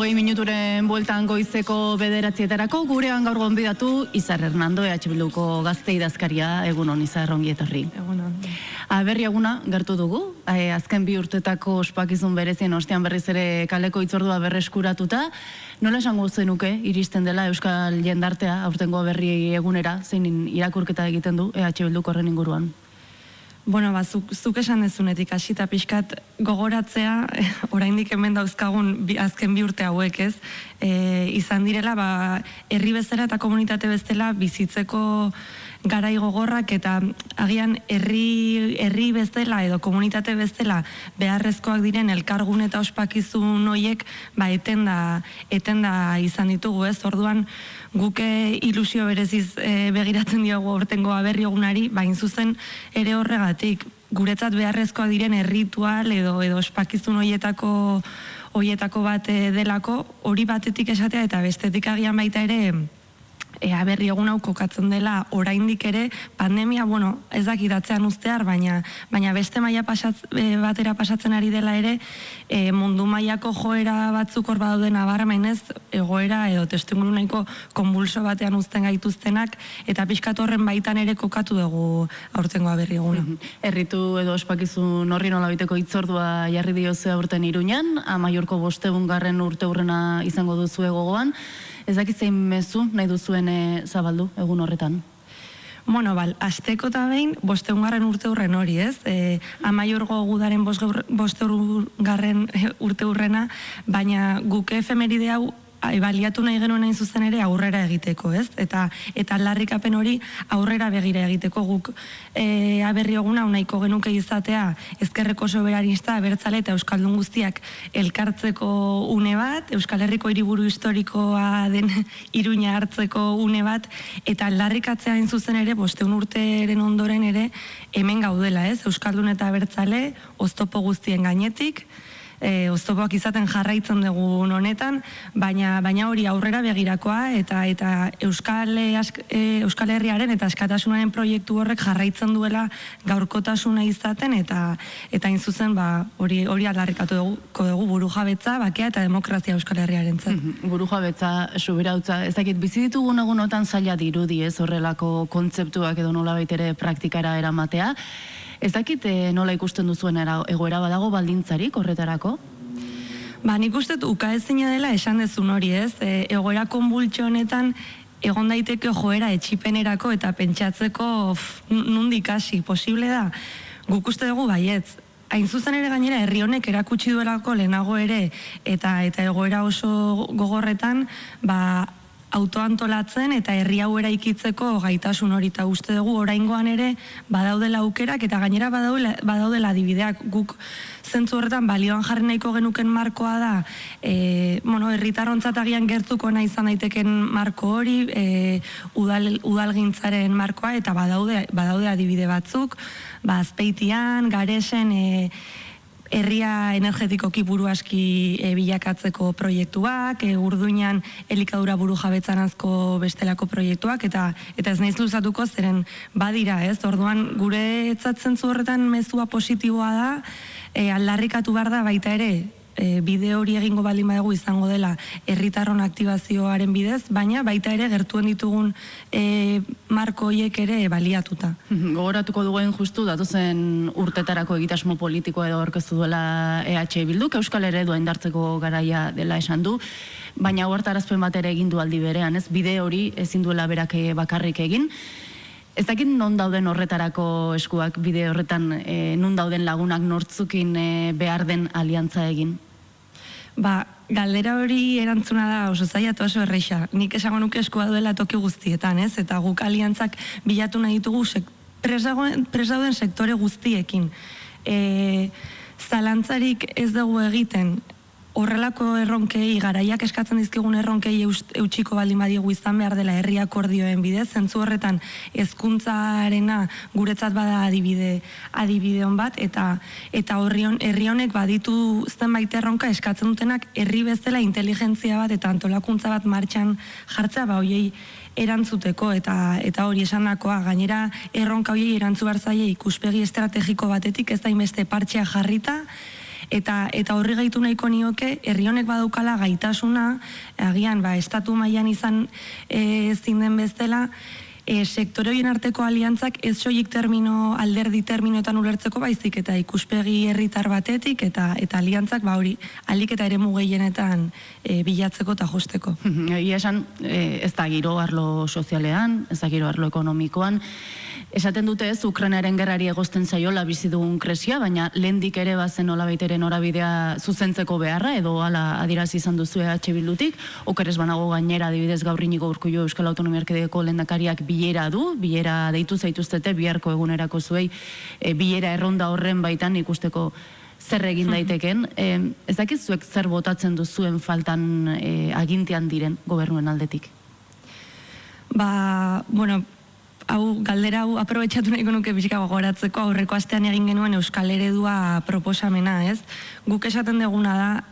20 minuturen bueltan goizeko 9:00 gurean gaur gonbidatu Izar Hernando, EH Bilduko gazte idazkaria. Egunon, Izar, ongi etorri. Egunon. Berri eguna gertu dugu, azken 2 urtetako ospakizun berezien ostean berriz ere kaleko hitzordua berreskuratuta. Nola esango zenuke iristen dela Euskal Jendartea aurtengo berri egunera, zein irakurketa egiten du EH Bilduko horren inguruan? Bueno, zuk esan dezunetik hasita pixkat gogoratzea, oraindik hemen dauzkagun azken 2 urte hauek, ez? Izan direla, herri bezala eta komunitate bezala bizitzeko garai gogorrak, eta agian herri bezala edo komunitate bezala beharrezkoak diren elkargun eta ospakizun horiek etenda izan ditugu, ez? Orduan guke ilusio bereziz begiratzen diogu aurtengo berri egunari, bain zuzen ere horregatik guretzat beharrezkoak diren erritual edo ospakizun horietako bat delako, hori batetik esatea eta bestetik agian baita ere berri egun hau kokatzen dela oraindik ere pandemia, ez dakit atzean uztear, baina beste maila batera pasatzen ari dela ere, mundu mailako joera batzuk hor badauden nabarmenez, egoera edo testuinguru nahiko konbulso batean uzten gaituztenak, eta pixkat horren baitan ere kokatu dugu aurtengoa berri eguna. Erritu edo ospakizun horri nolabiteko hitzordua jarri diozu aurten Iruñan, Amaiurko 500. urteurrena izango duzu gogoan. Ez dakit zein mezu nahi duzuen zabaldu egun horretan? Bueno, asteko eta behin 500. urteurren hori, ez? Amaiurgo gudaren 500. urteurrena, baina guk efemeride hau baliatu nahi genuen hain zuzen ere aurrera egiteko, ez? Eta aldarrikapen hori aurrera begira egiteko guk berri eguna nahiko genuke izatea ezkerreko soberanista, abertzale eta euskaldun guztiak elkartzeko une bat, Euskal Herriko hiriburu historikoa den Iruña hartzeko une bat, eta aldarrikatzea hain zuzen ere 500 urteren ondoren ere hemen gaudela, ez? Euskaldun eta abertzale oztopo guztien gainetik, oztopoak izaten jarraitzen dugu honetan, baina hori aurrera begirakoa eta Euskal Herriaren eta askatasunaren proiektu horrek jarraitzen duela gaurkotasuna izaten, eta hain zuzen hori aldarrikatuko dugu burujabetza, bakea eta demokrazia Euskal Herriarentzat. Burujabetza, subirautza, ez dakit bizi ditugun egunotan zaila dirudi, ez horrelako kontzeptuak edo nolabait ere praktikara eramatea. Ez dakit nola ikusten duzuen egoera badago baldintzarik horretarako? Nik uste ukaezina dela esan dezun hori, ez? Egoera konbultxo honetan egon daiteke joera etxipenerako eta pentsatzeko nondik hasi posible da. Guk uste dugu baietz. Hain zuzen ere gainera herri honek erakutsi duelako lehenago ere eta egoera oso gogorretan autoantolatzen eta herri hau eraikitzeko gaitasun hori, eta uste dugu oraingoan ere badaudela aukerak eta gainera badaudela adibideak. Guk zentzu horretan balioan jarri nahiko genuken markoa da, herritarrontzat agian gertuko nahi izan daiteken marko hori, udalgintzaren markoa, eta badaude adibide batzuk, Azpeitian, Garesen, herria energetikoki buru aski bilakatzeko proiektuak, Urduñan elikadura buru jabetzanazko bestelako proiektuak, eta ez naiz luzatuko zeren badira, ez? Orduan gure zentzu horretan mezua positiboa da, aldarrikatu behar da baita ere, bide hori egingo baldin badugu izango dela herritarron aktibazioaren bidez, baina baita ere gertuen ditugun marko horiek ere baliatuta. Gogoratuko duguen justu datozen urtetarako egitasmo politikoa edo aurkeztu duela EH Bilduk, Euskal Eredua indartzeko garaia dela esan du, baina huertarazpen bat ere egin du aldi berean, ez? Bide hori ezin duela berak bakarrik egin. Ez dakit non dauden horretarako eskuak, bide horretan non dauden lagunak nortzukin behar den aliantza egin? Galdera hori erantzuna da oso zaila eta oso erreixa. Nik esango nuke eskua duela toki guztietan, ez? Eta guk aliantzak bilatu nahi ditugu presauden sektore guztiekin. Zalantzarik ez dugu egiten horrelako erronkei, garaiak eskatzen dizkigun erronkei eutxiko baldin badiegu izan behar dela herri akordioen bidez, zentzu horretan hezkuntzarena guretzat bada adibide hon bat, eta herri honek baditu zenbait erronka eskatzen dutenak herri bezala inteligentzia bat eta antolakuntza bat martxan jartzea hoiei erantzuteko, eta hori esandakoa, gainera erronka hoiei erantzu behar zaie ikuspegi estrategiko batetik, ez da inbeste partxea jarrita, Eta horri gaitu nahiko nioke, herri honek badaukala gaitasuna, agian estatu mailan izan ezin den bezala, sektore horien arteko aliantzak ez soilik alderdi terminoetan ulertzeko baizik eta ikuspegi herritar batetik eta aliantzak hori alik eta eremu gehienetan bilatzeko eta josteko. Egia esan, ez da giro arlo sozialean, ez da giro arlo ekonomikoan. Esaten dute ez, Ukrainaren gerrari egozten zaiola bizi dugun kresia, baina lehendik ere bazen olabaitere norabidea zuzentzeko beharra, edo hala adirazi izan duzu EH Bildutik, okeres banago gainera, adibidez gaur Iñigo Urkullu Euskal Autonomia Erkidegoko lehendakariak bilera du, bilera deitu zaituztete, biharko egunerako zuei, bilera erronda horren baitan ikusteko zer egin daiteken. Ez dakit zuek zer botatzen duzuen faltan agintean diren gobernuen aldetik? Galdera hau aprobetxatu nahiko nuke pixka gogoratzeko, aurreko astean egin genuen Euskal Eredua proposamena, ez? Guk esaten duguna da,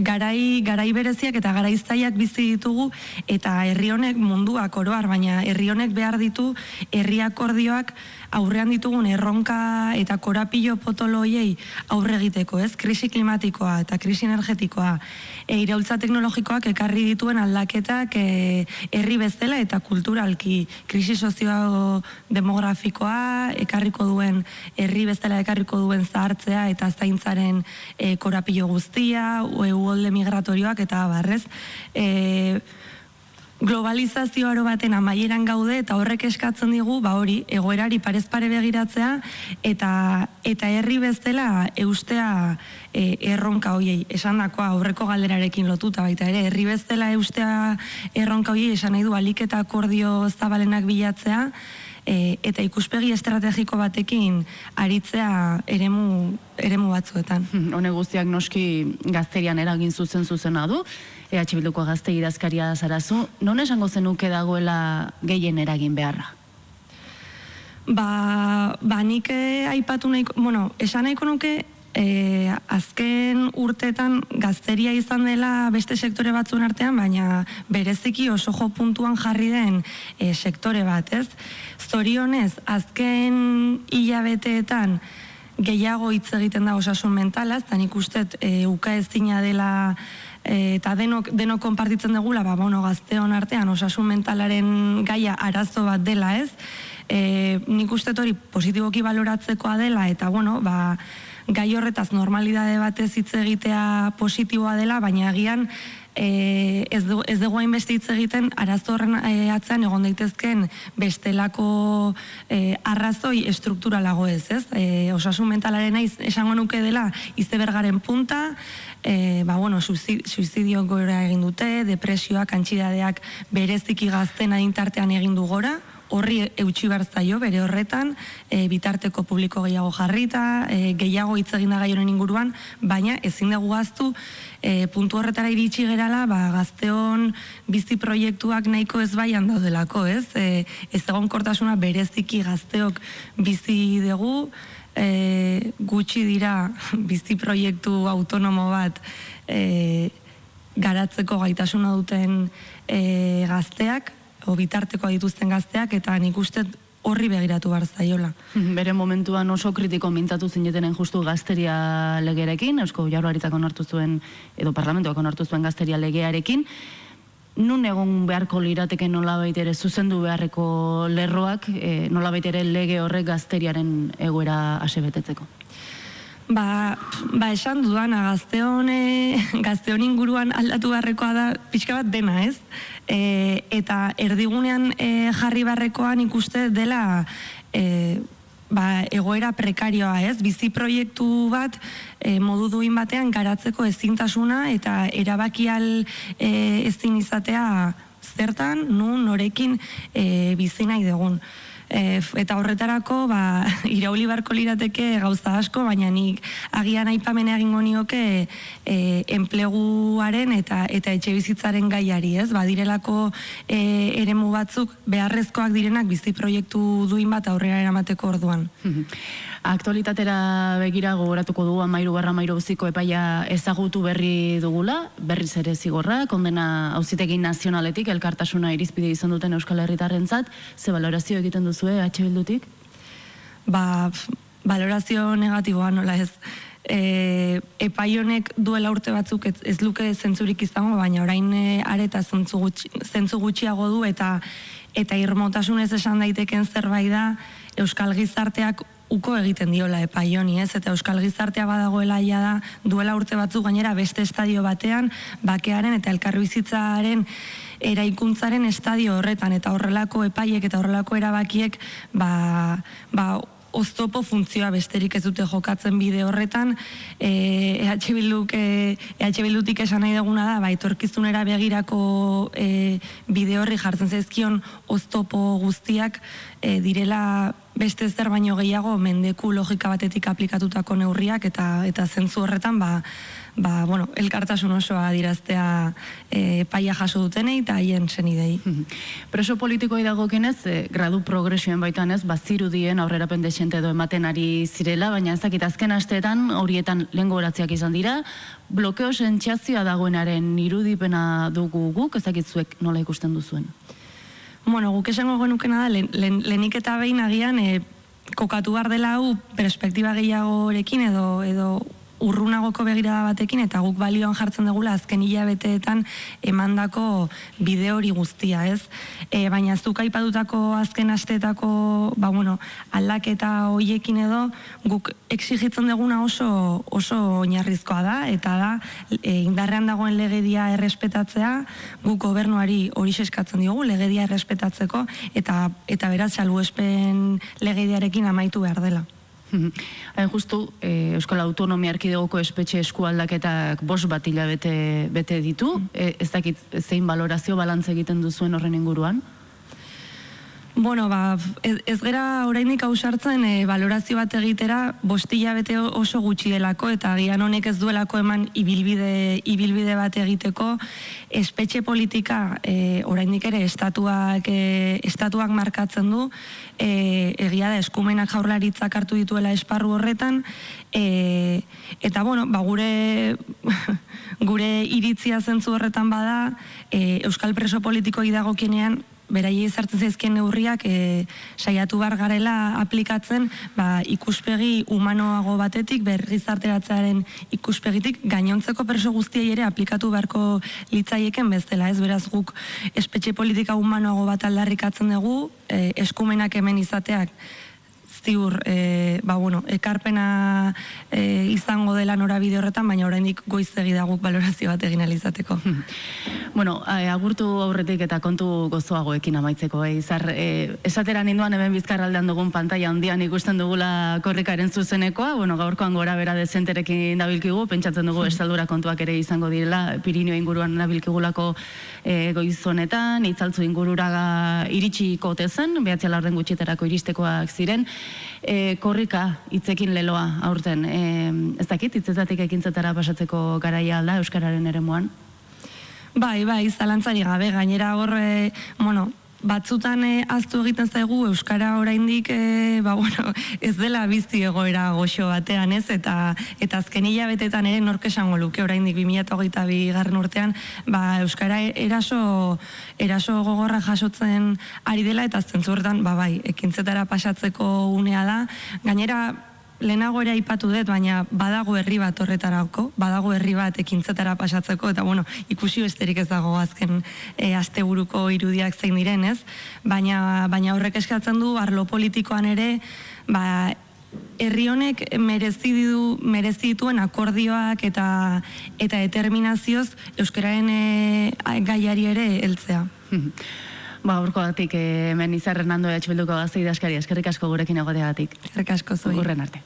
garai bereziak eta garai zaiak bizi ditugu, eta herri honek munduak oroar, baina herri honek behar ditu herri akordioak aurrean ditugun erronka eta korapilo potoloiei aurre egiteko, ez? Krisi klimatikoa eta krisi energetikoa, iraultza teknologikoak ekarri dituen aldaketak herri bezala eta kulturalki, krisi sozio-demografikoa ekarriko duen, herri bezala ekarriko duen zahartzea eta zaintzaren korapilo guztia, uholde migratorioak eta barrez. Globalizazio aro baten amaieran gaude eta horrek eskatzen digu, hori, egoerari parez pare begiratzea eta herri bezala eustea erronka hoiei, esandakoa aurreko galderarekin lotuta baita ere, herri bezala eustea erronka hoiei esan nahi du alik eta akordio zabalenak bilatzea eta ikuspegi estrategiko batekin aritzea eremu batzuetan. Hone guztiak noski gazterian eragin zuzena du, EH Bilduko gazte idazkaria zarazu, non esango zenuke dagoela gehien eragin beharra? Nik aipatu nahiko, esan nahiko nuke, azken urteetan gazteria izan dela beste sektore batzuen artean, baina bereziki oso jo puntuan jarri den sektore bat, ez? Zorionez, azken hilabeteetan gehiago hitz egiten da osasun mentalaz, eta nik ustet ukaezina dela eta denok konpartitzen dugula, gazteon artean osasun mentalaren gaia arazo bat dela, ez? Nik ustet hori positiboki baloratzekoa dela, eta gai horretaz normalidade batez hitz egitea positiboa dela, baina agian ez dugu hainbeste hitz egiten arazo horren atzean egon daitezken bestelako arrazoi estrukturalago ez? Osasun mentalaren esango nuke dela izebergaren punta, suizidio gora egin dute, depresioak, antsidadeak bereziki gazten adintartean egin du gora, horri eutxi behar zaio, bere horretan, bitarteko publiko gehiago jarrita, gehiago hitz egin da gai honen inguruan, baina ezin dugu gaztu, puntu horretara iritsi gerala, gazteon bizi proiektuak nahiko ez baian daudelako, ez? Ez egonkortasuna bereziki gazteok bizi dugu, gutxi dira bizi proiektu autonomo bat garatzeko gaitasuna duten gazteak, o bitartekoa dituzten gazteak, eta nik uste horri begiratu behar zaiola. Bere momentuan oso kritiko mintzatu zinetenen justu gazteria legearekin, Eusko Jaurlaritzak onartu zuen, edo Parlamentuak onartu zuen gazteria legearekin, nun egon beharko lirateke nolabait ere zuzendu beharreko lerroak, nolabait ere lege horrek gazteriaren egoera asebetetzeko? Esan dudana, gazteon inguruan aldatu beharrekoa da pixka bat dena, ez? Eta erdigunean jarri beharrekoan ikuste dela egoera prekarioa, ez? Bizi proiektu bat modu duin batean garatzeko ezintasuna eta erabakial ezin izatea zertan, norekin bizi nahi dugun. Eta horretarako irauli beharko lirateke gauza asko, baina nik agian aipamena egingo nioke enpleguaren eta etxebizitzaren gaiari, ez? Badirelako eremu batzuk beharrezkoak direnak bizi proiektu duin bat aurrera eramateko orduan. Aktualitatera begira gogoratuko du 13/13 epaia ezagutu berri dugula, berriz ere zigorra, kondena auzitegi nazionaletik elkartasuna irizpide izan duten Euskal Herritarrentzat, ze balorazio egiten duzue EH Bildutik? Balorazio negatiboa nola ez. epai honek duela urte batzuk ez luke zentzurik izango, baina orain areta zentzu gutxiago du eta irmotasunez esan daiteken zerbait da euskal gizarteak uko egiten diola epai honi, ez? Eta euskal gizartea badagoela da duela urte batzuk gainera beste estadio batean, bakearen eta elkarbizitzaren eraikuntzaren estadio horretan, eta horrelako epaiek eta horrelako erabakiek oztopo funtzioa besterik ez dute jokatzen bide horretan. EH Bildutik esan nahi duguna da, etorkizunera begirako bide horri jartzen zaizkion oztopo guztiak direla beste zer baino gehiago mendeku logika batetik aplikatutako neurriak eta zentzu horretan elkartasun osoa adiraztea paia jaso dutenei eta haien senidei. Preso politikoei dagokienez, gradu progresioen baitan ez, bazirudien aurrerapen desente edo ematen ari zirela, baina ezakit azken asteetan horietan lehengo horatziak izan dira, blokeo sentsazioa dagoenaren irudipena dugu guk, ezakitzuek nola ikusten duzuen? Bueno, guk esango genukena da, lehenik eta behin agian kokatu behar dela hau perspektiba gehiagorekin edo urrunagoko begirada batekin, eta guk balioan jartzen dugula azken hilabeteetan emandako bide hori guztia, ez? Baina zuk aipatutako azken asteetako aldaketa hoiekin edo guk exigitzen duguna oso oinarrizkoa da, eta da indarrean dagoen legedia errespetatzea, guk gobernuari hori eskatzen diogu, legedia errespetatzeko, eta beraz salbuespen legediarekin amaitu behar dela. Hain justu, Euskal Autonomia Erkidegoko espetxe eskualdaketak 5 bat hilabete bete ditu, ez dakit zein balorazio balantze egiten duzuen horren inguruan? Bueno, ez gera oraindik ausartzen balorazio bat egitera 5 hilabete oso gutxi delako, eta agian honek ez duelako eman ibilbide bat egiteko. Espetxe politika oraindik ere estatuak markatzen du, egia da eskumenak jaurlaritzak hartu dituela esparru horretan, eta gure iritzia zentzu horretan bada, euskal preso politikoei dagokienean beraiei ezartzen zaizkien neurriak saiatu behar garela aplikatzen ikuspegi humanoago batetik, bergizarteratzearen ikuspegitik, gainontzeko preso guztiei ere aplikatu beharko litzaieken bezala, ez? Beraz guk espetxe politika humanoago bat aldarrikatzen dugu, eskumenak hemen izateak ziur ekarpena izango dela norabide horretan, baina oraindik goizegi da guk balorazio bat egin ahal izateko. Agurtu aurretik eta kontu gozoagoekin amaitzeko, esatera ninduan hemen Bizkarraldean dugun pantalla handian ikusten dugula korrikaren zuzenekoa, gaurkoan gora bera dezenterekin nabilkigu, pentsatzen dugu estaldura kontuak ere izango direla, Pirinio inguruan nabilkigulako goiz honetan, Itzaltzu ingurura iritsiko zen, 9 gutxietarako iristekoak ziren, korrika hitzekin leloa aurten, ez dakit, hitzetatik ekintzetara pasatzeko garaia alda Euskararen eremuan? Bai, zalantzari gabe, gainera hor, batzutan ahaztu egiten zaigu Euskara oraindik ez dela bizi egoera goxo batean, ez? Eta azken hilabetetan ere nork esango luke oraindik 2022 urtean Euskara eraso gogorra jasotzen ari dela, eta zentzu horretan ekintzetara pasatzeko unea da. Gainera lehenago ere aipatu dut, baina badago herri bat horretarako, badago herri bat ekintzetara pasatzeko, eta ikusi besterik ez dago azken asteburuko irudiak zein diren, ez? Baina horrek eskatzen du arlo politikoan ere, herri honek merezi dituen akordioak eta determinazioz euskararen gaiari ere heltzea. Gaurko batik hemen Izar Hernando EH Bilduko gazte idazkaria, eskerrik asko gurekin egoteagatik. Eskerrik asko zui. Urren arte.